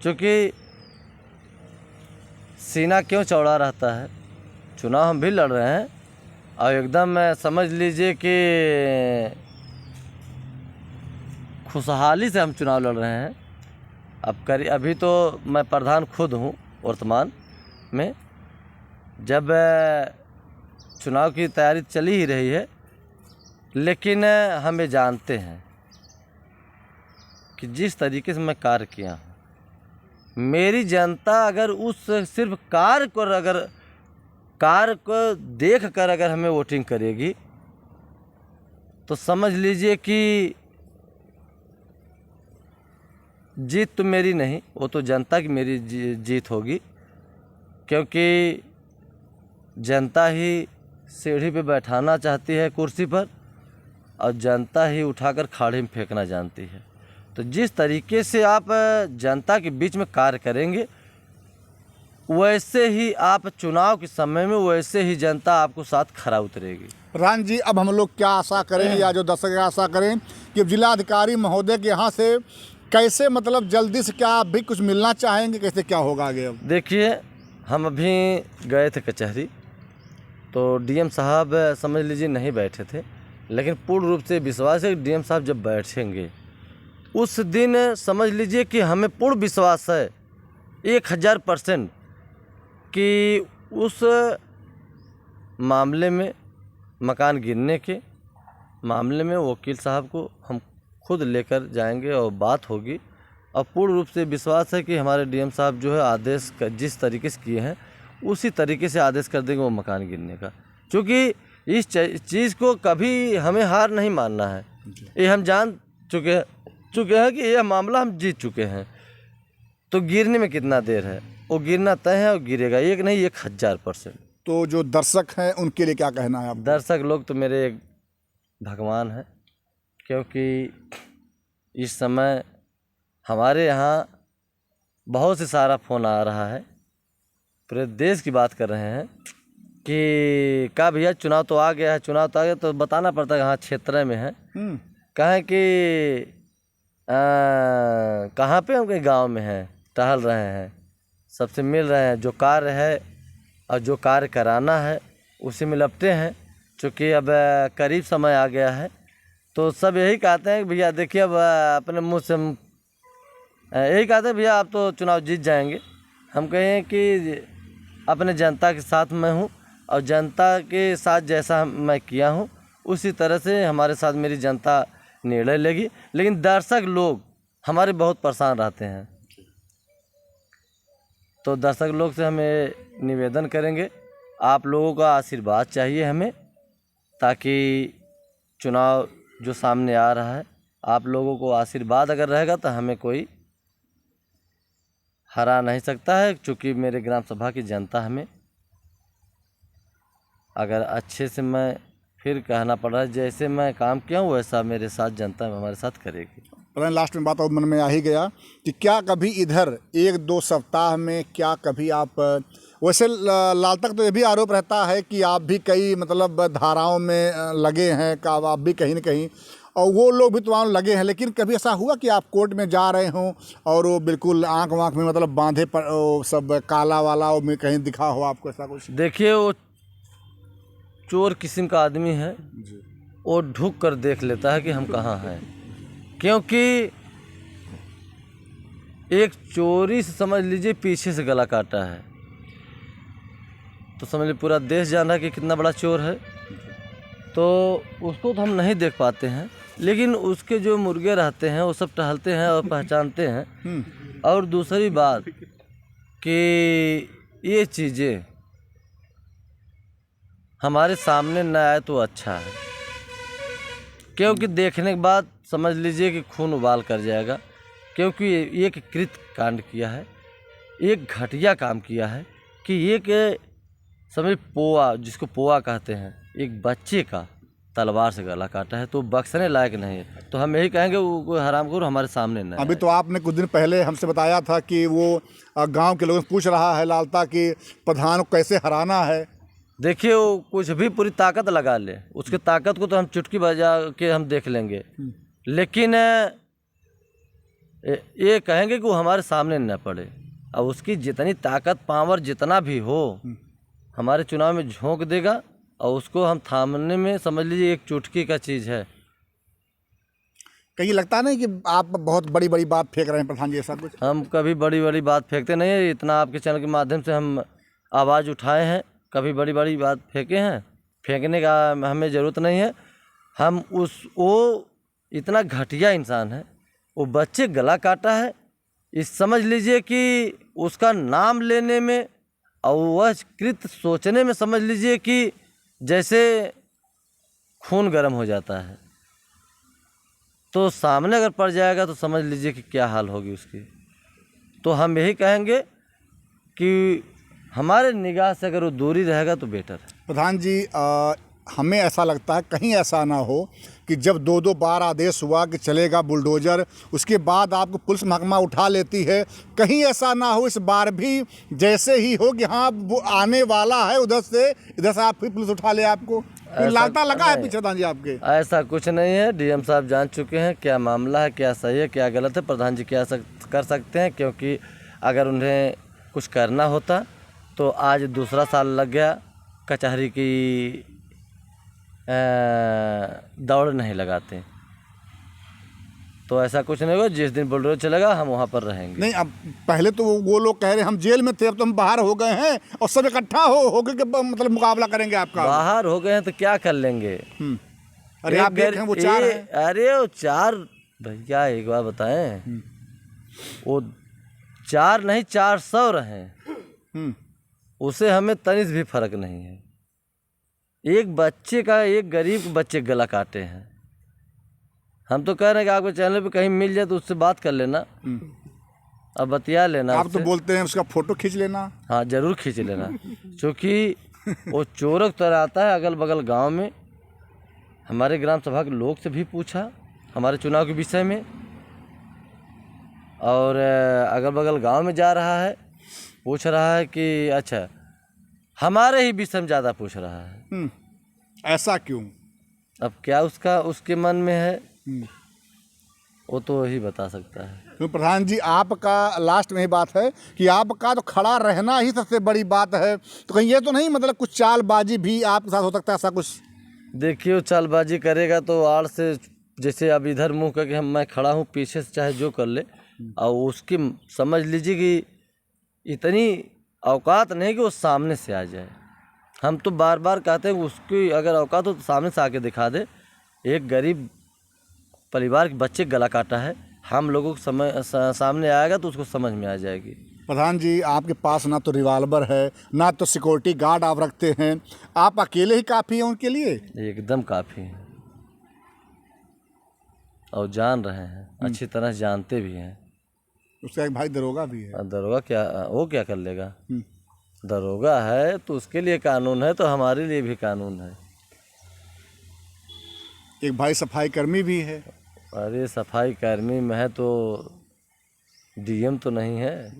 क्योंकि सीना क्यों चौड़ा रहता है, चुनाव हम भी लड़ रहे हैं और एकदम समझ लीजिए कि खुशहाली से हम चुनाव लड़ रहे हैं। अभी तो मैं प्रधान खुद हूँ वर्तमान में, जब चुनाव की तैयारी चली ही रही है, लेकिन हम ये जानते हैं कि जिस तरीके से मैं कार्य किया हूँ, मेरी जनता अगर उस सिर्फ कार्य को देख कर अगर हमें वोटिंग करेगी तो समझ लीजिए कि जीत तो मेरी नहीं, वो तो जनता की मेरी जीत होगी। क्योंकि जनता ही सीढ़ी पे बैठाना चाहती है कुर्सी पर, और जनता ही उठाकर खाड़े में फेंकना जानती है। तो जिस तरीके से आप जनता के बीच में कार्य करेंगे, वैसे ही आप चुनाव के समय में वैसे ही जनता आपको साथ खरा उतरेगी। प्रधान जी, अब हम लोग क्या आशा करें या जो दर्शक आशा करें कि जिलाधिकारी महोदय के यहाँ से कैसे, मतलब जल्दी से क्या आप भी कुछ मिलना चाहेंगे, कैसे क्या होगा आगे? अब देखिए, हम अभी गए थे कचहरी, तो डीएम साहब समझ लीजिए नहीं बैठे थे, लेकिन पूर्ण रूप से विश्वास है कि डीएम साहब जब बैठेंगे उस दिन समझ लीजिए कि हमें पूर्ण विश्वास है 1000% कि उस मामले में, मकान गिरने के मामले में वकील साहब को हम खुद लेकर जाएंगे और बात होगी। और पूर्ण रूप से विश्वास है कि हमारे डीएम साहब जो है आदेश जिस तरीके से किए हैं उसी तरीके से आदेश कर देंगे वो मकान गिरने का। क्योंकि इस चीज़ को कभी हमें हार नहीं मानना है, ये हम जान चुके हैं कि यह मामला हम जीत चुके हैं। तो गिरने में कितना देर है, वो गिरना तय है और गिरेगा, एक नहीं 1000%। तो जो दर्शक हैं उनके लिए क्या कहना है आप? दर्शक लोग तो मेरे एक भगवान हैं, क्योंकि इस समय हमारे यहाँ बहुत से सारा फ़ोन आ रहा है, पूरे देश की बात कर रहे हैं कि क्या भैया चुनाव तो आ गया है, तो बताना पड़ता है हाँ क्षेत्र में है। कहें कि कहाँ पे? हम कहीं गाँव में हैं, टहल रहे हैं, सबसे मिल रहे हैं, जो कार्य है और जो कार्य कराना है उसी में लपटे हैं। चूँकि अब करीब समय आ गया है, तो सब यही कहते हैं कि भैया देखिए, अब अपने मुँह से यही कहते हैं भैया आप तो चुनाव जीत जाएंगे। हम कहें कि अपने जनता के साथ मैं हूँ, और जनता के साथ जैसा मैं किया हूँ उसी तरह से हमारे साथ मेरी जनता निर्णय लेगी। लेकिन दर्शक लोग हमारे बहुत परेशान रहते हैं, तो दर्शक लोग से हमें निवेदन करेंगे, आप लोगों का आशीर्वाद चाहिए हमें, ताकि चुनाव जो सामने आ रहा है, आप लोगों को आशीर्वाद अगर रहेगा तो हमें कोई हरा नहीं सकता है। क्योंकि मेरे ग्राम सभा की जनता हमें, अगर अच्छे से, मैं फिर कहना पड़ रहा है, जैसे मैं काम किया हूँ वैसा मेरे साथ जनता हमारे साथ करेगी। प्रधान, लास्ट में बात और मन में आ ही गया कि क्या कभी इधर 1-2 सप्ताह में क्या कभी आप, वैसे लाल तक तो ये भी आरोप रहता है कि आप भी कई मतलब धाराओं में लगे हैं, का आप भी कहीं न कहीं, और वो लोग भी तो वहाँ लगे हैं, लेकिन कभी ऐसा हुआ कि आप कोर्ट में जा रहे हों और वो बिल्कुल आँख वाँख में मतलब बांधे पर वो सब काला वाला वो में कहीं दिखा हो आपको ऐसा कुछ? देखिए, वो चोर किस्म का आदमी है, वो ढुक कर देख लेता है कि हम कहाँ हैं। क्योंकि एक चोरी से समझ लीजिए पीछे से गला काटा है, तो समझ लीजिए पूरा देश जान रहा है कि कितना बड़ा चोर है। तो उसको तो हम नहीं देख पाते हैं, लेकिन उसके जो मुर्गे रहते हैं वो सब टहलते हैं और पहचानते हैं। और दूसरी बात कि ये चीज़ें हमारे सामने न आए तो अच्छा है, क्योंकि देखने के बाद समझ लीजिए कि खून उबाल कर जाएगा। क्योंकि एक कृत कांड किया है, एक घटिया काम किया है कि एक समझ पोआ, जिसको पोआ कहते हैं, एक बच्चे का तलवार से गला काटा है, तो बख्शने लायक नहीं है। तो हम यही कहेंगे वो हरामखोर हमारे सामने नहीं। अभी तो आपने कुछ दिन पहले हमसे बताया था कि वो गांव के लोगों से पूछ रहा है लालता कि प्रधान को कैसे हराना है। देखिए, वो कुछ भी पूरी ताकत लगा ले, उसकी ताकत को तो हम चुटकी बजा के हम देख लेंगे, लेकिन ये कहेंगे कि वो हमारे सामने न पड़े। अब उसकी जितनी ताकत पावर जितना भी हो हमारे चुनाव में झोंक देगा और उसको हम थामने में समझ लीजिए एक चुटकी का चीज़ है। कहीं लगता नहीं कि आप बहुत बड़ी बड़ी बात फेंक रहे हैं प्रधान जी, ऐसा कुछ? हम कभी बड़ी बड़ी बात फेंकते नहीं है। इतना आपके चैनल के माध्यम से हम आवाज़ उठाए हैं, कभी बड़ी बड़ी बात फेंके हैं? फेंकने का हमें ज़रूरत नहीं है। हम वो इतना घटिया इंसान है, वो बच्चे गला काटा है, इस समझ लीजिए कि उसका नाम लेने में और वह कृत सोचने में समझ लीजिए कि जैसे खून गर्म हो जाता है। तो सामने अगर पड़ जाएगा तो समझ लीजिए कि क्या हाल होगी उसकी। तो हम यही कहेंगे कि हमारे निगाह से अगर वो दूरी रहेगा तो बेटर है। प्रधान जी, हमें ऐसा लगता है कहीं ऐसा ना हो कि जब 2-2 बार आदेश हुआ कि चलेगा बुलडोज़र, उसके बाद आपको पुलिस महकमा उठा लेती है, कहीं ऐसा ना हो इस बार भी जैसे ही हो कि हाँ वो आने वाला है इधर से आप फिर पुलिस उठा ले आपको? लालता लगा है पीछे प्रधान जी आपके? ऐसा कुछ नहीं है। डीएम साहब जान चुके हैं क्या मामला है, क्या सही है क्या गलत है। प्रधान जी क्या कर सकते हैं, क्योंकि अगर उन्हें कुछ करना होता तो आज दूसरा साल लग गया, कचहरी की दौड़ नहीं लगाते। तो ऐसा कुछ नहीं होगा। जिस दिन बुलडोजर चलेगा हम वहाँ पर रहेंगे। नहीं, अब पहले तो वो लोग कह रहे हैं हम जेल में थे, अब तो हम बाहर हो गए हैं और सब इकट्ठा हो गए मतलब मुकाबला करेंगे आपका। बाहर हो गए हैं तो क्या कर लेंगे? अरे आप देख रहे हैं वो 4 है। अरे वो 4 भैया एक बार बताएं, वो 4 नहीं 400 रहे, उसे हमें तनिस भी फर्क नहीं है। एक बच्चे का, एक गरीब बच्चे गला काटे हैं। हम तो कह रहे हैं कि आपके चैनल पे कहीं मिल जाए तो उससे बात कर लेना, अब बतिया लेना। आप तो बोलते हैं उसका फोटो खींच लेना। हाँ जरूर खींच लेना, क्योंकि वो चोरक तरह आता है अगल बगल गांव में। हमारे ग्राम सभा के लोग से भी पूछा हमारे चुनाव के विषय में, और अगल बगल गांव में जा रहा है, पूछ रहा है कि अच्छा हमारे ही विषय में ज़्यादा पूछ रहा है। ऐसा क्यों? अब क्या उसके मन में है वो तो वही बता सकता है। तो प्रधान जी आपका लास्ट में ही बात है कि आपका तो खड़ा रहना ही सबसे बड़ी बात है, तो कहीं ये तो नहीं मतलब कुछ चालबाजी भी आपके साथ हो सकता है ऐसा कुछ? देखिए वो चालबाजी करेगा तो आड़ से, जैसे अब इधर मुंह करके मैं खड़ा हूँ, पीछे से चाहे जो कर ले, और उसकी समझ लीजिए कि इतनी औकात नहीं कि वो सामने से आ जाए। हम तो बार बार कहते हैं उसकी अगर औकात हो तो सामने से आके दिखा दे। एक गरीब परिवार के बच्चे गला काटा है, हम लोगों को सामने आएगा तो उसको समझ में आ जाएगी। प्रधान जी आपके पास ना तो रिवाल्वर है ना तो सिक्योरिटी गार्ड आप रखते हैं, आप अकेले ही काफ़ी हैं उनके लिए? एकदम काफ़ी है, और जान रहे हैं, अच्छी तरह जानते भी हैं। उसका एक भाई दरोगा भी है। दरोगा क्या, वो क्या कर लेगा? दरोगा है तो उसके लिए कानून है, तो हमारे लिए भी कानून है। एक भाई सफाई कर्मी भी है। अरे सफाई कर्मी में है तो डीएम तो नहीं है।